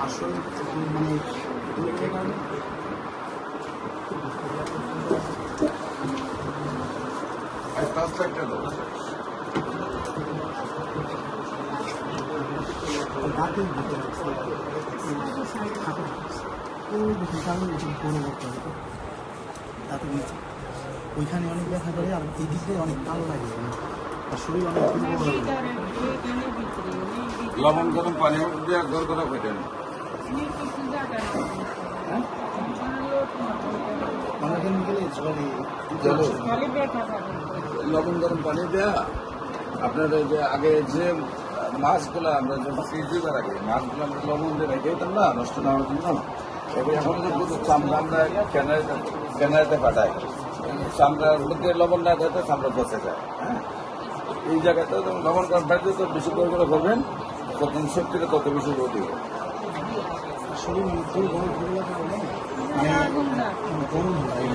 আসল মানে দাঁতের ভিতরে দাঁতের নিচে ওইখানে অনেক ব্যথা করে আর এই দিক দিয়ে অনেক কালো লাগে আর শরীর অনেক দুর্বল হয়ে যায়। লবণ গরম পানি দিয়ে গড় করা হইতেন অনেকদিন গেলে জলে লবণ গরম পানি দেয়া আপনার ওই যে আগে যে মাছগুলো আমরা যখন ফ্রিজ দিবার আগে মাছগুলো আমরা লবণ দিয়ে রেখে দিতাম না নষ্ট না হওয়ার জন্য। এবার এখন যে শুধু চামড়া আমরা ক্যানারিতে পাঠাই, চামড়ার মধ্যে লবণ না দেয় চামড়া বসে যায়। হ্যাঁ, এই জায়গাতে লবণ গরম পানি দিয়ে তো বেশি করে করবেন, তত শক্তিটা তত বেশি রোদ হবে। শরীর মানে দুর্বল দুর্বল মানে গরম হয়